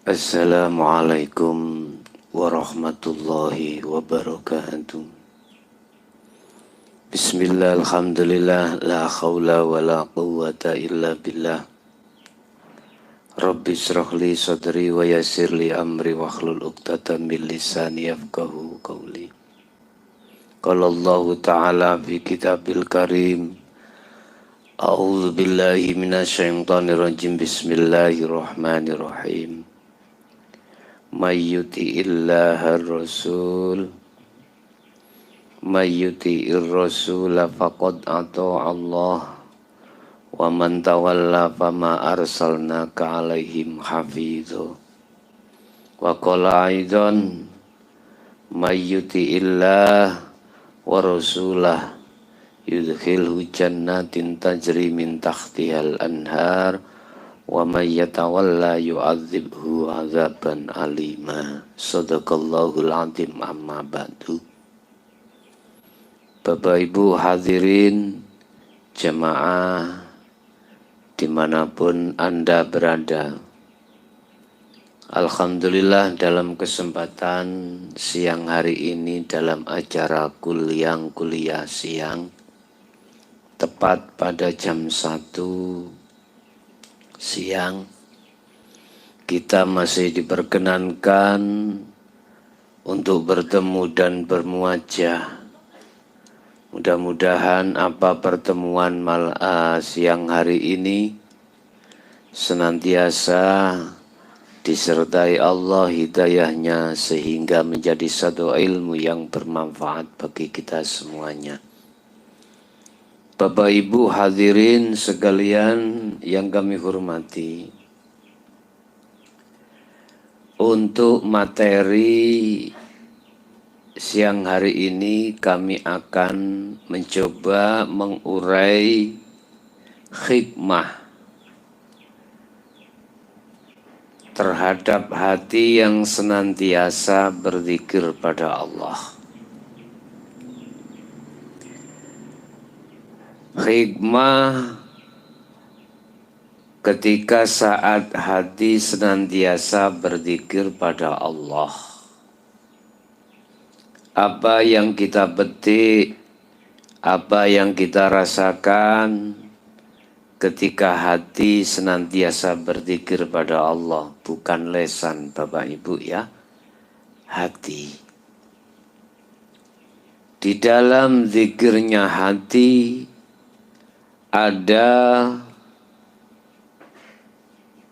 Assalamualaikum warahmatullahi wabarakatuh. Bismillah, alhamdulillah, la khawla wa la quwwata illa billah. Rabbi syrahli sadri wa yassirli amri wa hlul uqdatan min lisani yafqahu qawli. Qala Allah Ta'ala fi kitabil karim. A'udzu billahi minasyaitonir rajim. Bismillahirrahmanirrahim. Mayyuti illahar rasul Mayyuti ir-rasula faqad ata'a Allah wa man tawalla fama arsalnaka alaihim hafidhu wa qala aidan mayyuti illah wa rasulah yudkhilhu jannatin tajri min tahtihal anhar wa may yatawalla yu'adzibhu 'adzaban alima. Shadaqallahul 'azim. Amma ba'du. Bapak Ibu hadirin jemaah dimanapun Anda berada, alhamdulillah dalam kesempatan siang hari ini dalam acara kuliah siang tepat pada jam 1 siang kita masih diperkenankan untuk bertemu dan bermuajah. Mudah-mudahan apa pertemuan siang hari ini senantiasa disertai Allah hidayahnya sehingga menjadi satu ilmu yang bermanfaat bagi kita semuanya. Bapak Ibu hadirin sekalian yang kami hormati, untuk materi siang hari ini kami akan mencoba mengurai hikmah terhadap hati yang senantiasa berzikir pada Allah. Hikmah ketika saat hati senantiasa berzikir pada Allah. Apa yang kita petik, apa yang kita rasakan ketika hati senantiasa berzikir pada Allah, bukan lesan Bapak Ibu ya, hati. Di dalam zikirnya hati ada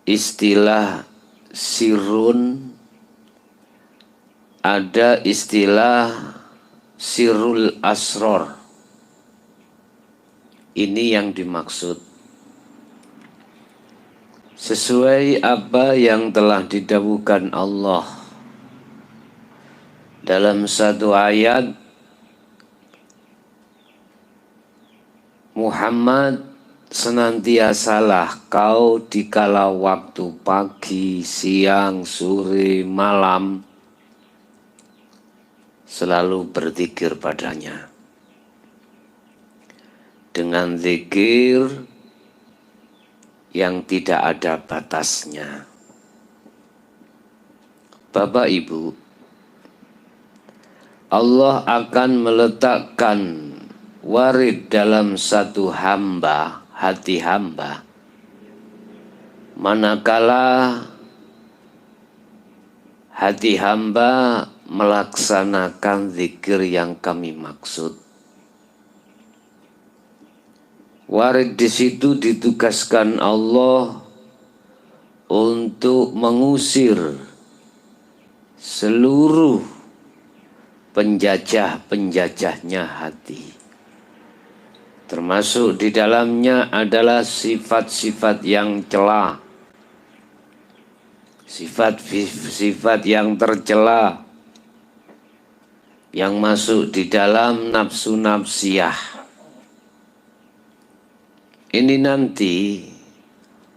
istilah sirun, ada istilah sirul asror. Ini yang dimaksud. Sesuai apa yang telah didhawuhkan Allah dalam satu ayat, Muhammad, senantiasalah kau dikala waktu pagi, siang, sore, malam selalu berzikir padanya dengan zikir yang tidak ada batasnya. Bapak Ibu, Allah akan meletakkan warid dalam satu hamba, hati hamba, manakala hati hamba melaksanakan zikir yang kami maksud. Warid di situ ditugaskan Allah untuk mengusir seluruh penjajah-penjajahnya hati. Termasuk di dalamnya adalah sifat-sifat yang cela, sifat-sifat yang tercela, yang masuk di dalam nafsu nafsiyah. Ini nanti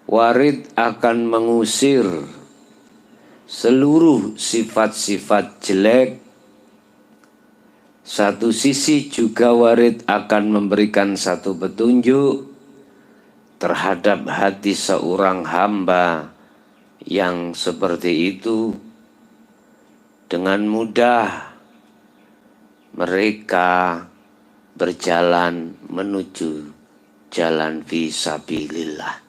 warid akan mengusir seluruh sifat-sifat jelek. Satu sisi juga warid akan memberikan satu petunjuk terhadap hati seorang hamba yang seperti itu dengan mudah mereka berjalan menuju jalan fisabilillah,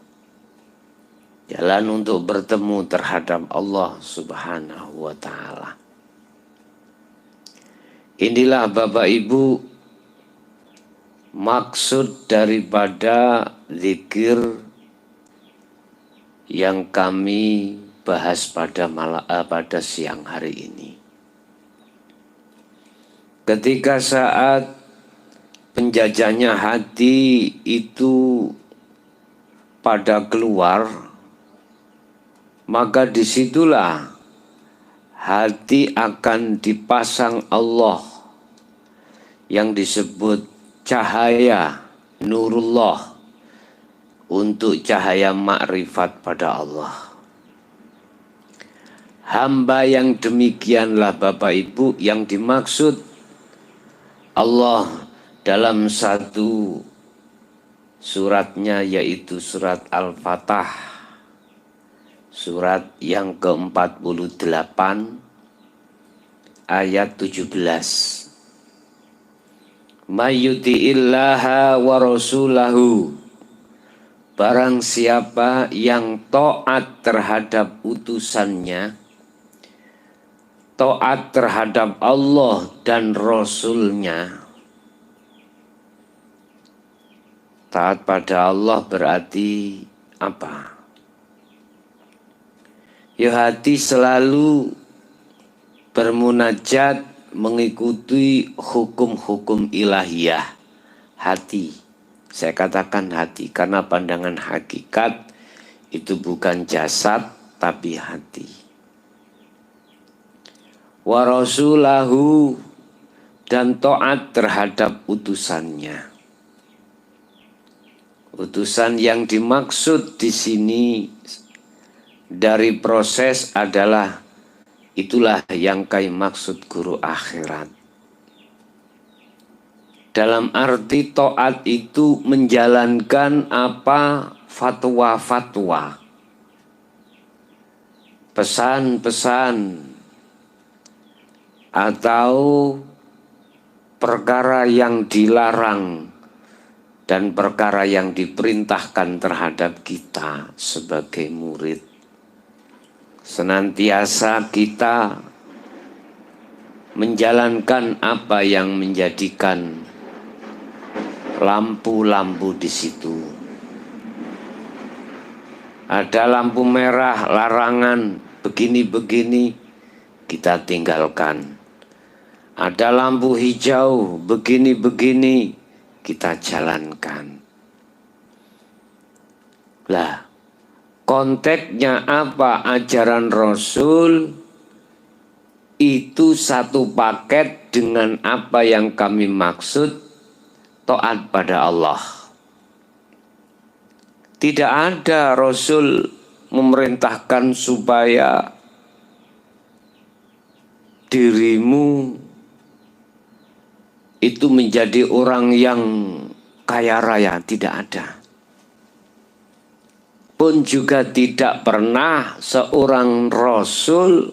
jalan untuk bertemu terhadap Allah Subhanahu wa ta'ala. Inilah Bapak Ibu maksud daripada zikir yang kami bahas pada siang hari ini. Ketika saat penjajahnya hati itu pada keluar, maka disitulah hati akan dipasang Allah yang disebut cahaya nurullah untuk cahaya makrifat pada Allah. Hamba yang demikianlah Bapak Ibu yang dimaksud Allah dalam satu suratnya, yaitu surat Al-Fatah, surat yang ke-48 ayat 17. Mayyuti'illaha wa rasulahu, barang siapa yang taat terhadap utusannya, taat terhadap Allah dan Rasulnya. Taat pada Allah berarti apa? Ya, hati selalu bermunajat mengikuti hukum-hukum ilahiyah. Hati, saya katakan hati karena pandangan hakikat itu bukan jasad tapi hati. Wa rasulahu, dan taat terhadap utusannya. Utusan yang dimaksud di sini dari proses adalah itulah yang kami maksud guru akhirat. Dalam arti taat itu menjalankan apa fatwa-fatwa, pesan-pesan atau perkara yang dilarang dan perkara yang diperintahkan terhadap kita sebagai murid. Senantiasa kita menjalankan apa yang menjadikan lampu-lampu di situ. Ada lampu merah larangan begini-begini, kita tinggalkan. Ada lampu hijau begini-begini, kita jalankan. Lah, konteksnya apa? Ajaran Rasul itu satu paket dengan apa yang kami maksud taat pada Allah. Tidak ada Rasul memerintahkan supaya dirimu itu menjadi orang yang kaya raya, tidak ada. Pun juga tidak pernah seorang Rasul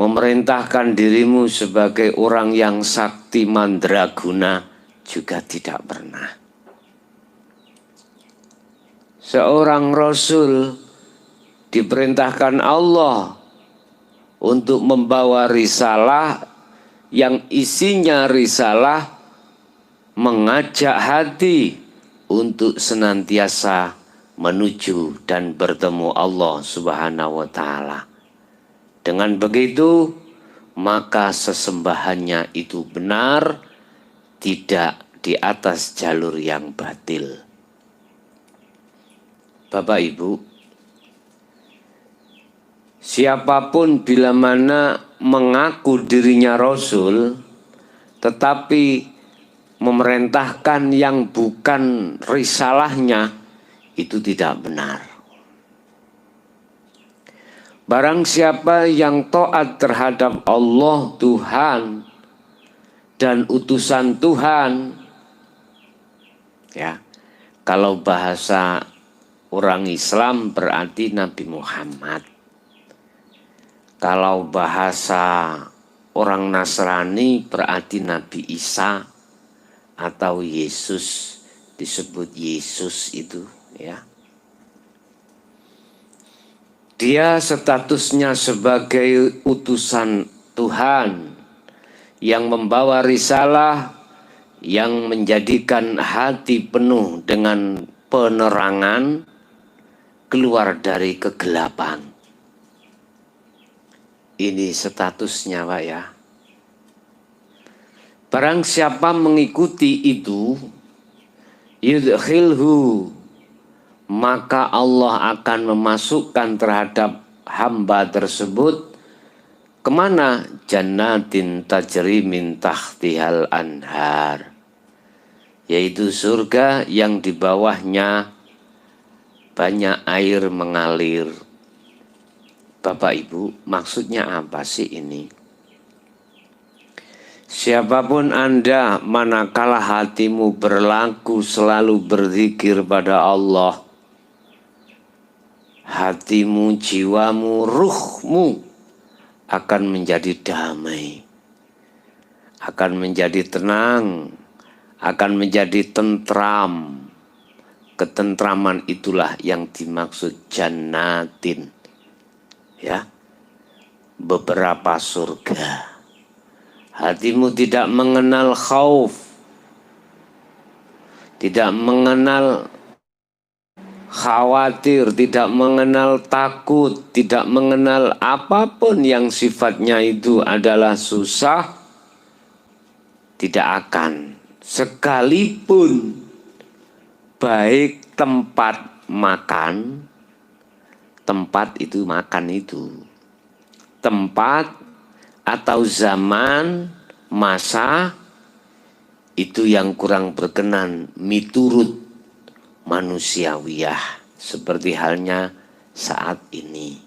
memerintahkan dirimu sebagai orang yang sakti mandraguna, juga tidak pernah. Seorang Rasul diperintahkan Allah untuk membawa risalah yang isinya risalah mengajak hati untuk senantiasa menuju dan bertemu Allah Subhanahu wa ta'ala. Dengan begitu, maka sesembahannya itu benar, tidak di atas jalur yang batil. Bapak Ibu, siapapun bila mana mengaku dirinya Rasul, tetapi memerintahkan yang bukan risalahnya, itu tidak benar. Barang siapa yang taat terhadap Allah Tuhan dan utusan Tuhan, ya, kalau bahasa orang Islam berarti Nabi Muhammad. Kalau bahasa orang Nasrani berarti Nabi Isa atau Yesus, disebut Yesus itu ya. Dia statusnya sebagai utusan Tuhan yang membawa risalah, yang menjadikan hati penuh dengan penerangan keluar dari kegelapan. Ini statusnya, Pak ya. Barang siapa mengikuti itu, yudkhilhu, maka Allah akan memasukkan terhadap hamba tersebut kemana? Jannatin tajri min tahtihal anhar, yaitu surga yang di bawahnya banyak air mengalir. Bapak Ibu, maksudnya apa sih ini? Siapapun Anda, manakala hatimu berlaku selalu berzikir pada Allah, hatimu, jiwamu, ruhmu akan menjadi damai, akan menjadi tenang, akan menjadi tentram. Ketentraman itulah yang dimaksud jannatin, ya, beberapa surga. Hatimu tidak mengenal khauf, tidak mengenal khawatir, tidak mengenal takut, tidak mengenal apapun yang sifatnya itu adalah susah, tidak akan. Sekalipun baik tempat makan, tempat itu makan itu, tempat atau zaman, masa, itu yang kurang berkenan miturut manusiawiyah, seperti halnya saat ini.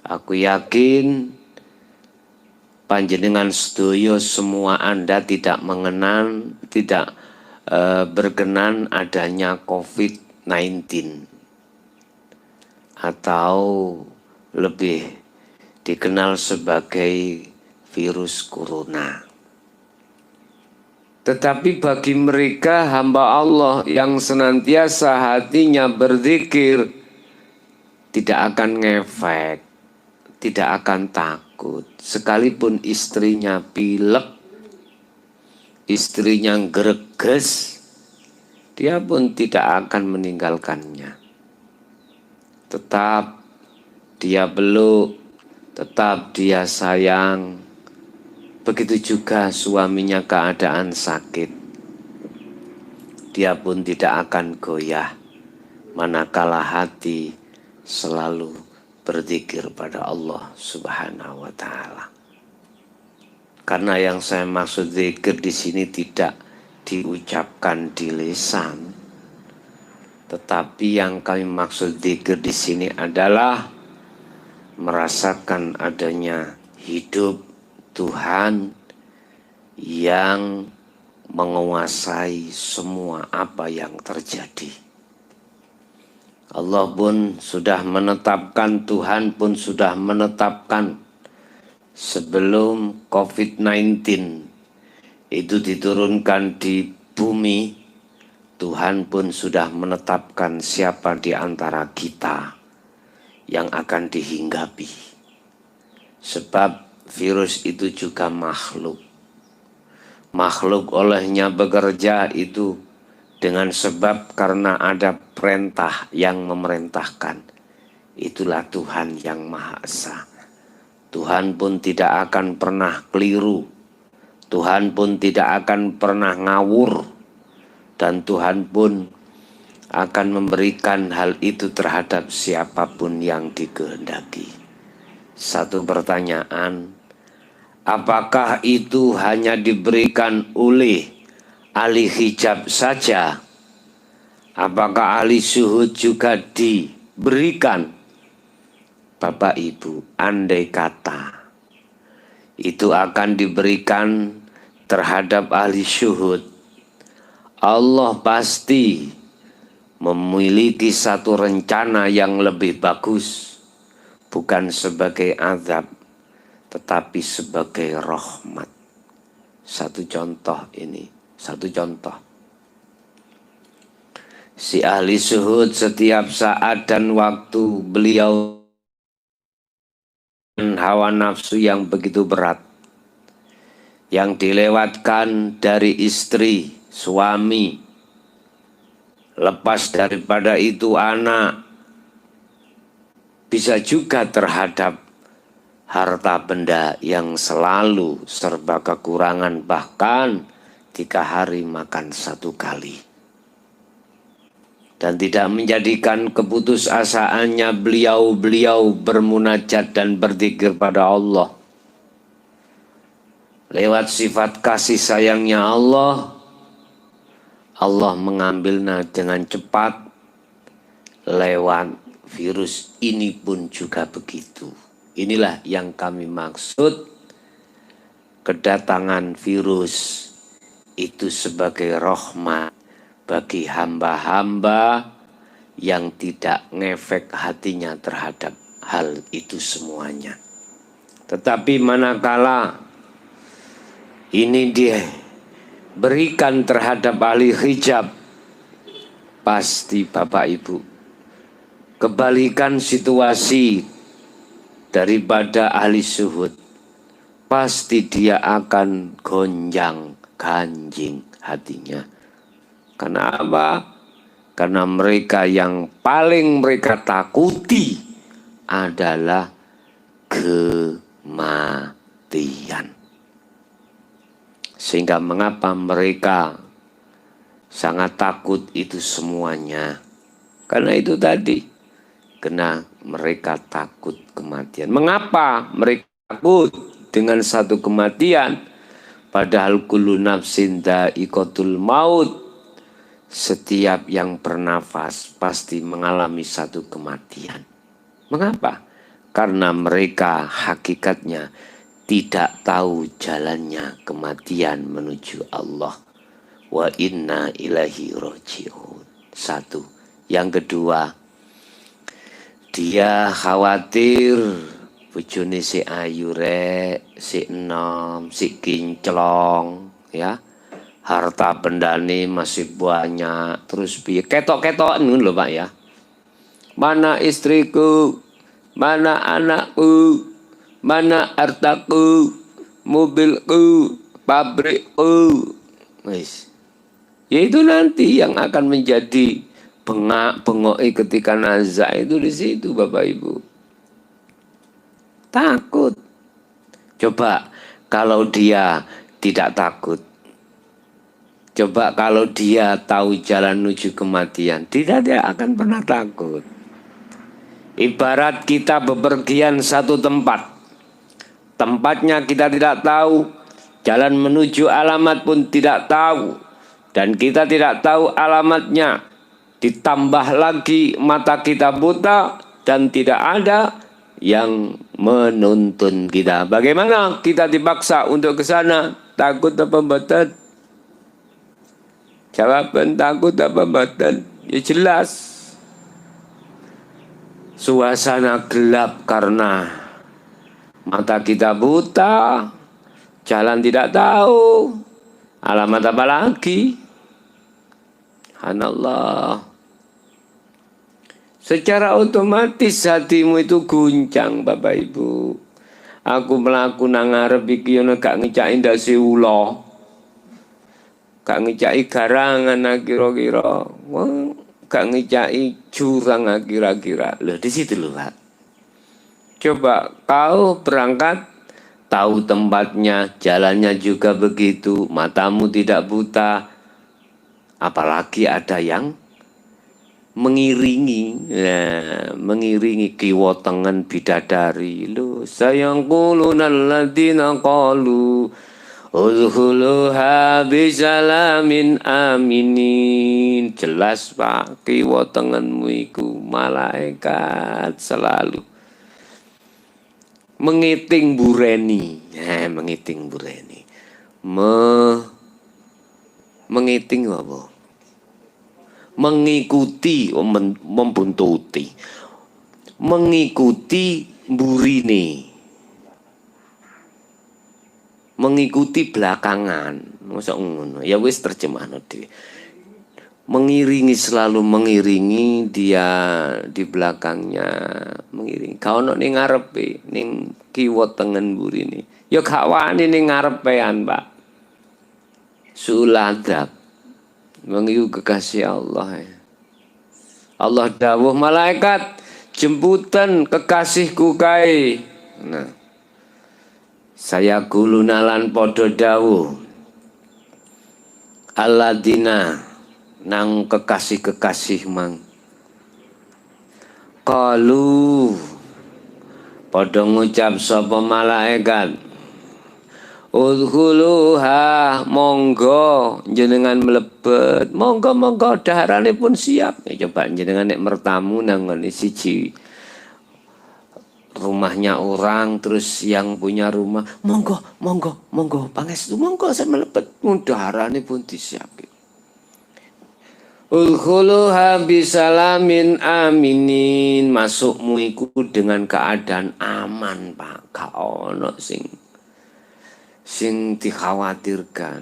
Aku yakin panjenengan sedoyo semua Anda tidak mengenal, tidak berkenan adanya COVID-19 atau lebih dikenal sebagai virus corona. Tetapi bagi mereka hamba Allah yang senantiasa hatinya berzikir, tidak akan ngefek, tidak akan takut. Sekalipun istrinya pilek, istrinya greges, dia pun tidak akan meninggalkannya. Tetap dia peluk, tetap dia sayang. Begitu juga suaminya keadaan sakit, dia pun tidak akan goyah manakala hati selalu berzikir pada Allah Subhanahu wa Ta'ala. Karena yang saya maksud zikir di sini tidak diucapkan di lisan, tetapi yang kami maksud zikir di sini adalah merasakan adanya hidup Tuhan yang menguasai semua apa yang terjadi. Allah pun sudah menetapkan, Tuhan pun sudah menetapkan sebelum COVID-19 itu diturunkan di bumi, Tuhan pun sudah menetapkan siapa di antara kita yang akan dihinggapi. Sebab virus itu juga makhluk. Makhluk olehnya bekerja itu dengan sebab karena ada perintah yang memerintahkan. Itulah Tuhan yang Maha Esa. Tuhan pun tidak akan pernah keliru. Tuhan pun tidak akan pernah ngawur. Dan Tuhan pun akan memberikan hal itu terhadap siapapun yang dikehendaki. Satu pertanyaan, apakah itu hanya diberikan oleh ahli hijab saja? Apakah ahli syuhud juga diberikan? Bapak Ibu, andai kata itu akan diberikan terhadap ahli syuhud, Allah pasti memiliki satu rencana yang lebih bagus, bukan sebagai azab tetapi sebagai rahmat. Satu contoh ini, satu contoh. Si ahli zuhud setiap saat dan waktu beliau hawa nafsu yang begitu berat, yang dilewatkan dari istri, suami, lepas daripada itu anak, bisa juga terhadap harta benda yang selalu serba kekurangan, bahkan 3 hari makan 1 kali. Dan tidak menjadikan keputusasaannya beliau bermunajat dan berzikir pada Allah. Lewat sifat kasih sayangnya Allah, Allah mengambilnya dengan cepat. Lewat virus ini pun juga begitu. Inilah yang kami maksud, kedatangan virus itu sebagai rahmat bagi hamba-hamba yang tidak ngefek hatinya terhadap hal itu semuanya. Tetapi manakala ini dia berikan terhadap ahli hijab, pasti Bapak Ibu, kebalikan situasi daripada ahli zuhud, pasti dia akan gonjang ganjing hatinya. Karena apa? Karena mereka yang paling mereka takuti adalah kematian. Sehingga mengapa mereka sangat takut itu semuanya? Karena itu tadi, karena mereka takut kematian. Mengapa mereka takut dengan satu kematian? Padahal kullu nafsin dha'iqatul maut. Setiap yang bernafas pasti mengalami satu kematian. Mengapa? Karena mereka hakikatnya tidak tahu jalannya kematian menuju Allah. Wa inna ilaihi raji'un. Satu. Yang kedua, dia khawatir bojone si ayu rek, si enom, si kinclong, ya. Harta bendane masih banyak, terus piye ketok-ketok ngono lho Pak ya. Mana istriku, mana anakku, mana hartaku, mobilku, pabrikku. Wis. Ya itu nanti yang akan menjadi bengok-bengoki ketika nazak itu di situ Bapak Ibu. Takut. Coba kalau dia tidak takut. Coba kalau dia tahu jalan menuju kematian, dia akan pernah takut. Ibarat kita bepergian satu tempat. Tempatnya kita tidak tahu, jalan menuju alamat pun tidak tahu. Dan kita tidak tahu alamatnya. Ditambah lagi mata kita buta dan tidak ada yang menuntun kita. Bagaimana kita dipaksa untuk ke sana? Takut apa mboten? Jawaban takut apa mboten? Ya jelas. Suasana gelap karena mata kita buta, jalan tidak tahu, alamat apa lagi? Subhanallah. Secara otomatis hatimu itu guncang Bapak Ibu. Aku melaku nang ngarep iki ono gak ngecaki ndase ula. Gak ngecaki garangan kira-kira. Gak ngecaki jurang kira-kira. Loh di situ lho Pak. Coba kau berangkat tahu tempatnya, jalannya juga begitu, matamu tidak buta. Apalagi ada yang mengiringi, ya, mengiringi kiwa tengen bidadari. Lho, sayangquluna alladziina qalu udkhuluha bisalamin aminin. Jelas Pak, kiwa tengenmu iku malaikat selalu mengiting bureni. Mengiting bureni. Mengiting apa? mengikuti membuntuti, mengikuti burine, mengikuti belakangan. Masa ngono ya wis terjemahno dhewe. Mengiringi, selalu mengiringi dia di belakangnya, mengiringi. Kau ono ning ngarepe, ning kiwa tengen burine. Ya gak wani ning ngarepean, Pak. Suladab. Mengikuti kekasih Allah. Allah dawuh malaikat jemputan kekasihku kae. Nah. Saya gulunalan podo dawuh. Alladzina nang kekasih-kekasih mang qalu padha ngucap sapa malaikat udkhuluha monggo jenengan mlebet monggo daharane pun siap ya, coba jenengan nek mertamu nang ngene siji rumahnya orang terus yang punya rumah monggo pangestu monggo saya mlebet daharane pun disiap. Udkhuluha bisalamin aminin, masukmu iku dengan keadaan aman, Pak. Gak ono sing dikhawatirkan.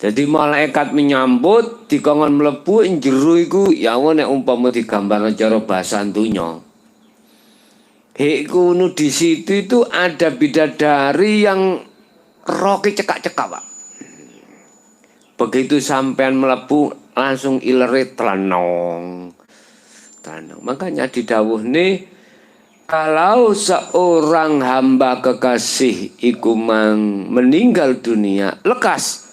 Jadi malaikat menyambut dikongkon mlebu ing jero iku ya nek umpama digambarno cara basa donya. Iku di situ itu ada bidadari yang roke cekak-cekak, Pak. Begitu sampean melebu langsung ilerit telanong. Makanya didawuh nih kalau seorang hamba kekasih iku meninggal dunia lekas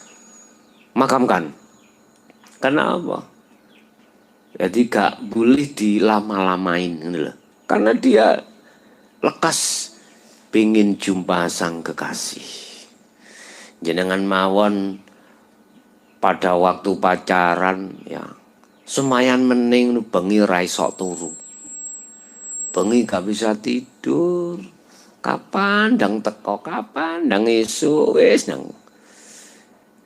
makamkan. Kenapa? Jadi gak boleh dilama-lamain karena dia lekas pingin jumpa sang kekasih. Jenengan mawon pada waktu pacaran ya semayan mening bengi ra iso turu. Bengi gak bisa tidur. Kapan ndang teko, kapan ndang esuk wis nang.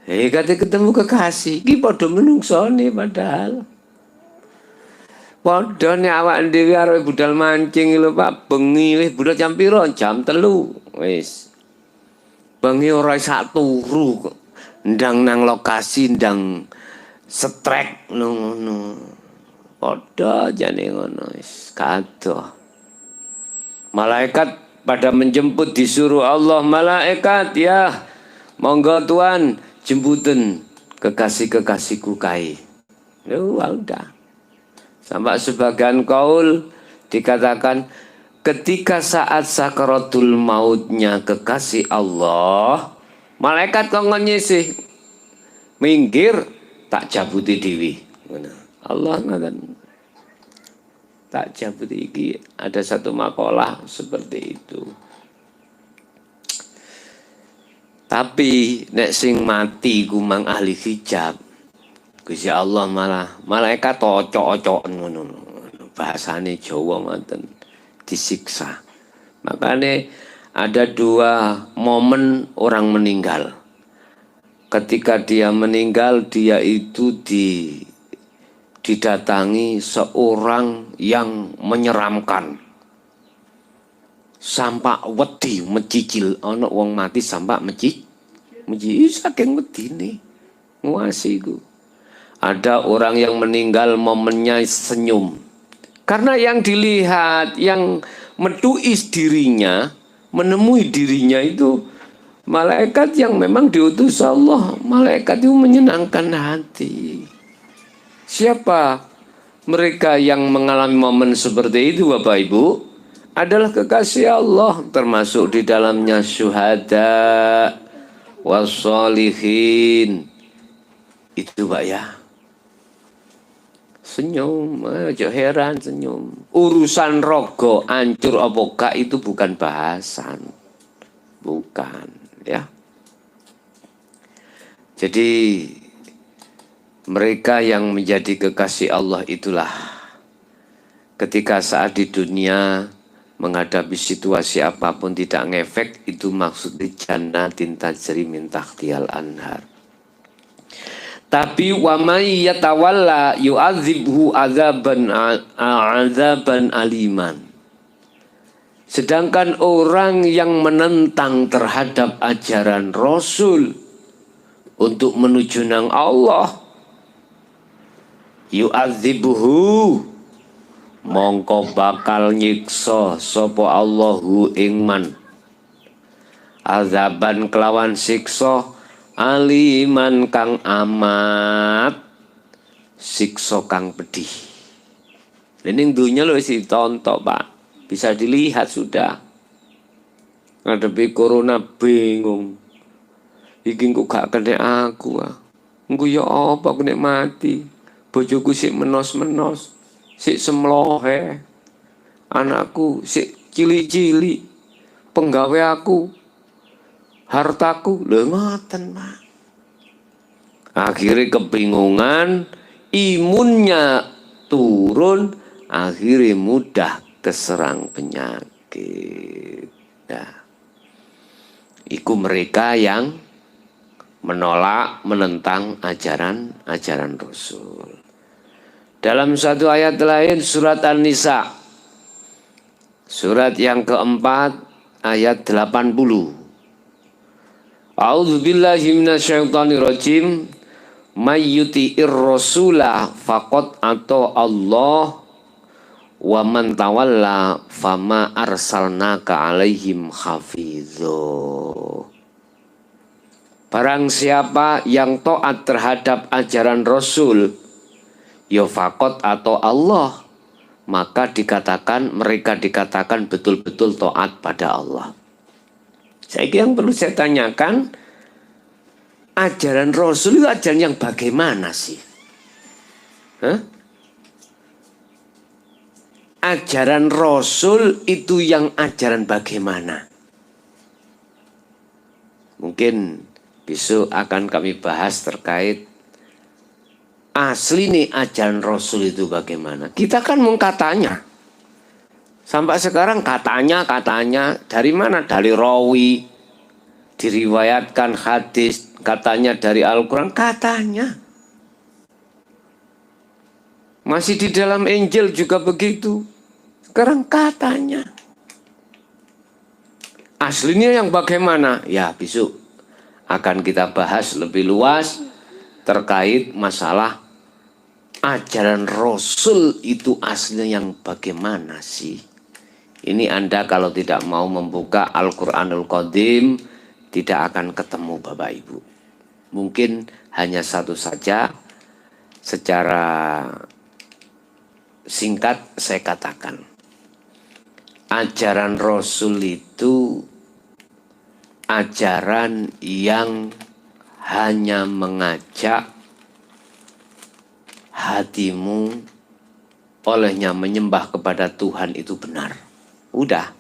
Kate ketemu kekasih iki padha menungsone padahal. Padha nek awak dhewe arep budal mancing lho Pak, bengi wis budal jam piro? Jam 3 wis. Bengi ora iso turu kok. Ndang nang lokasi ndang setrek ngono. Padha jane ngono wis kadoh. Malaikat pada menjemput disuruh Allah, malaikat ya monggo Tuhan jemputan kekasih-kekasihku kae. Ya udah. Sampai sebagian kaul dikatakan ketika saat sakaratul mautnya kekasih Allah, malaikat kongkon nyisih minggir tak jabuti dewi. Allah ngaten tak jabuti iki ada satu makalah seperti itu. Tapi nek sing mati ku mang ahli hijab, Gusti Allah malah malaikat ocok-ocoken ngono. Bahasane Jawa ngoten disiksa. Makanya ada dua momen orang meninggal. Ketika dia meninggal, dia itu didatangi seorang yang menyeramkan. Sampak wedi mecicil ana wong mati sampak meci saking wedine nguasiku. Ada orang yang meninggal momennya senyum. Karena yang dilihat, yang metuis dirinya, menemui dirinya itu malaikat yang memang diutus Allah. Malaikat itu menyenangkan hati. Siapa mereka yang mengalami momen seperti itu Bapak Ibu? Adalah kekasih Allah, termasuk di dalamnya syuhada wassalihin. Itu Pak ya. Senyum, aja heran senyum. Urusan rogo hancur apa gak itu bukan bahasan. Bukan, ya. Jadi mereka yang menjadi kekasih Allah itulah ketika saat di dunia menghadapi situasi apapun tidak ngefek, itu maksudnya jannatin tajri min tahtihal anhar. Tapi wa may yatawalla yu'adzibhu azaban aliman. Sedangkan orang yang menentang terhadap ajaran Rasul untuk menuju nang Allah, yu'adzibhu, mongko bakal nyiksa sapa Allahu ingman, azaban kelawan siksa, aliman kang amat, siksa kang pedih. Ini dunia lho wis ditonton, Pak. Bisa dilihat sudah. Ngadepi corona bingung. Iki kok gak kena aku ah. Engko ya apa aku nek mati. Bojoku sik menos-menos, sik semlohe. Anakku sik cilik-cilik. Penggawe aku, hartaku, lho ngoten, Pak. Akhirnya kebingungan, imunnya turun, akhirnya mudah keserang penyakit. Nah, iku mereka yang menolak, menentang ajaran Rasul. Dalam satu ayat lain, surat An-Nisa, surat yang keempat, ayat 80. A'udzubillahi minasyaitonirrajim. May yuti'ir rasula faqad ata Allah wa man tawalla fama arsalnaka alaihim hafizho. Barang siapa yang taat terhadap ajaran Rasul, ya faqad atau Allah, maka mereka dikatakan betul-betul taat pada Allah. Yang perlu saya tanyakan, ajaran Rasul itu ajaran yang bagaimana sih? Ajaran Rasul itu yang ajaran bagaimana? Mungkin besok akan kami bahas terkait asli nih ajaran Rasul itu bagaimana. Kita kan mengkatanya. Sampai sekarang katanya dari mana? Dari rawi, diriwayatkan hadis, katanya dari Al-Quran, katanya. Masih di dalam Injil juga begitu. Sekarang katanya. Aslinya yang bagaimana? Ya besok akan kita bahas lebih luas terkait masalah ajaran Rasul itu aslinya yang bagaimana sih? Ini Anda kalau tidak mau membuka Al-Quranul Qadim tidak akan ketemu Bapak Ibu. Mungkin hanya satu saja secara singkat saya katakan. Ajaran Rasul itu ajaran yang hanya mengajak hatimu olehnya menyembah kepada Tuhan itu benar. Udah.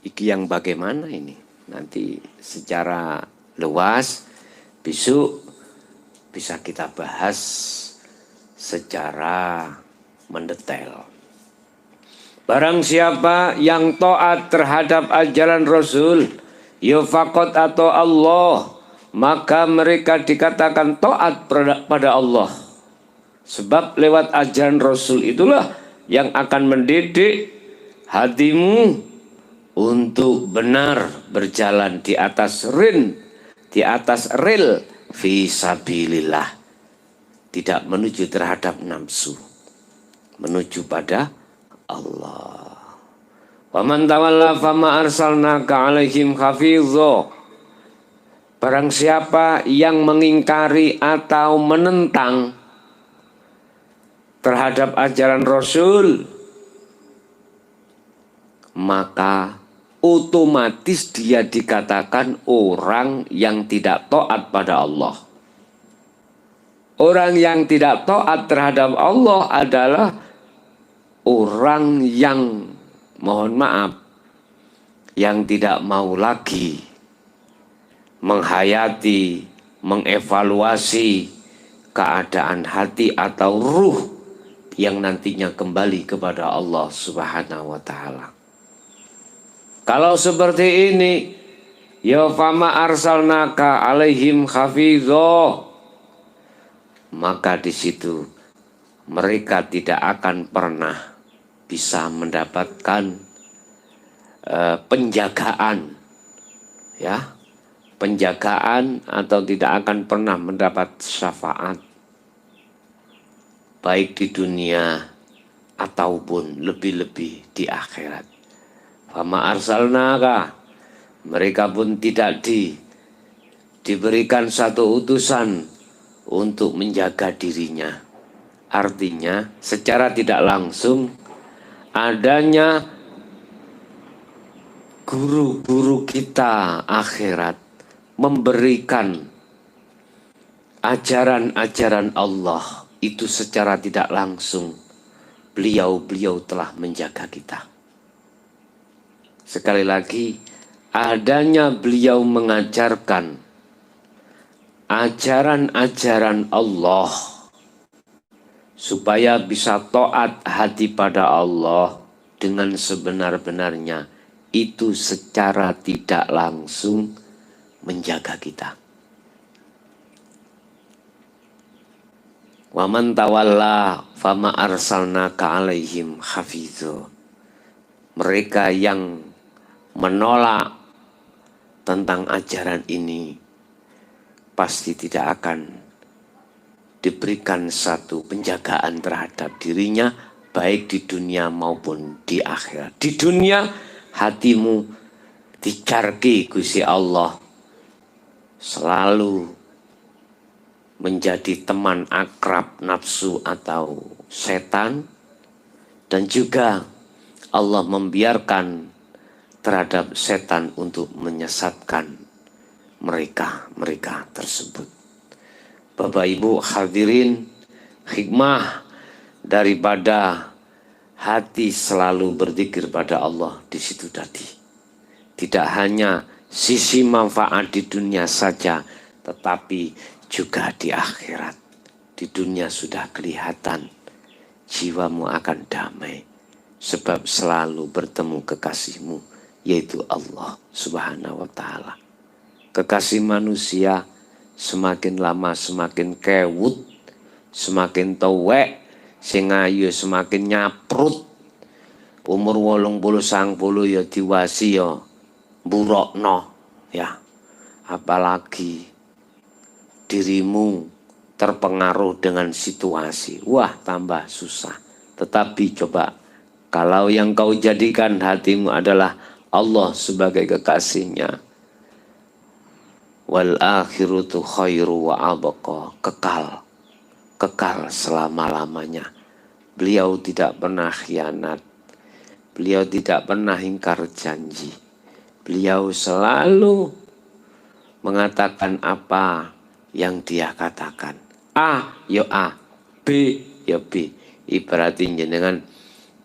Iki yang bagaimana ini? Nanti secara luas besok bisa kita bahas secara mendetail. Barang siapa yang taat terhadap ajaran Rasul, yufaqat atau Allah, maka mereka dikatakan taat pada Allah. Sebab lewat ajaran Rasul itulah yang akan mendidik hatimu untuk benar berjalan di atas rel fisabilillah, tidak menuju terhadap nafsu, menuju pada Allah. Wa man tawalla fama arsalnaka alaihim hafizho. Barang siapa yang mengingkari atau menentang terhadap ajaran Rasul, maka otomatis dia dikatakan orang yang tidak taat pada Allah. Orang yang tidak taat terhadap Allah adalah orang yang, mohon maaf, yang tidak mau lagi menghayati, mengevaluasi keadaan hati atau ruh yang nantinya kembali kepada Allah Subhanahu wa Ta'ala. Kalau seperti ini, Ya fama arsalnaka alaihim hafizho. Maka di situ mereka tidak akan pernah bisa mendapatkan penjagaan, ya, penjagaan, atau tidak akan pernah mendapat syafaat baik di dunia ataupun lebih-lebih di akhirat. Fama arsalnaka, mereka pun tidak diberikan satu utusan untuk menjaga dirinya. Artinya secara tidak langsung adanya guru-guru kita akhirat memberikan ajaran-ajaran Allah itu secara tidak langsung beliau telah menjaga kita. Sekali lagi, adanya beliau mengajarkan ajaran-ajaran Allah supaya bisa taat hati pada Allah dengan sebenar-benarnya, itu secara tidak langsung menjaga kita. Wa man tawalla fama arsalnaka alaihim hafizho. Mereka yang menolak tentang ajaran ini pasti tidak akan diberikan satu penjagaan terhadap dirinya, baik di dunia maupun di akhirat. Di dunia hatimu dicarki Gusti Allah, selalu menjadi teman akrab nafsu atau setan, dan juga Allah membiarkan terhadap setan untuk menyesatkan mereka tersebut. Bapak Ibu hadirin, hikmah daripada hati selalu berzikir pada Allah di situ tadi. Tidak hanya sisi manfaat di dunia saja, tetapi juga di akhirat. Di dunia sudah kelihatan, jiwamu akan damai, sebab selalu bertemu kekasihmu, yaitu Allah Subhanahu wa ta'ala. Kekasih manusia semakin lama semakin kewut, semakin tuwek, sing ayu semakin nyaprut. Umur 80 90 ya diwasi ya mburokno, ya. Apalagi dirimu terpengaruh dengan situasi, wah tambah susah. Tetapi coba, kalau yang kau jadikan hatimu adalah Allah sebagai kekasihnya, wal akhirutu khairu wa abqa, kekal selama-lamanya. Beliau tidak pernah khianat, beliau tidak pernah ingkar janji, beliau selalu mengatakan apa yang dia katakan. A ya A, B ya B. Ibaratnya dengan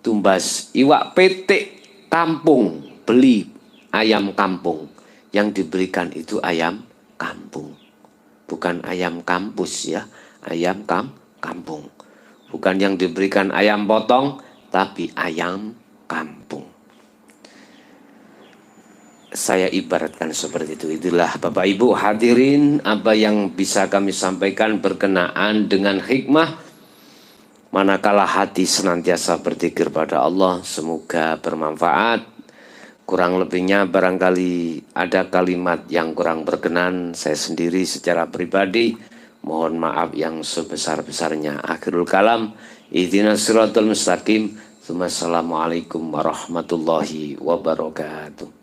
tumbas iwak petik kampung, beli ayam kampung, yang diberikan itu ayam kampung, bukan ayam kampus, ya, ayam kampung. Bukan yang diberikan ayam potong, tapi ayam kampung. Saya ibaratkan seperti itu. Itulah Bapak Ibu hadirin apa yang bisa kami sampaikan berkenaan dengan hikmah manakala hati senantiasa berzikir pada Allah. Semoga bermanfaat. Kurang lebihnya barangkali ada kalimat yang kurang berkenan, saya sendiri secara pribadi mohon maaf yang sebesar-besarnya. Akhirul kalam, ihdinas siratal mustaqim. Assalamualaikum warahmatullahi wabarakatuh.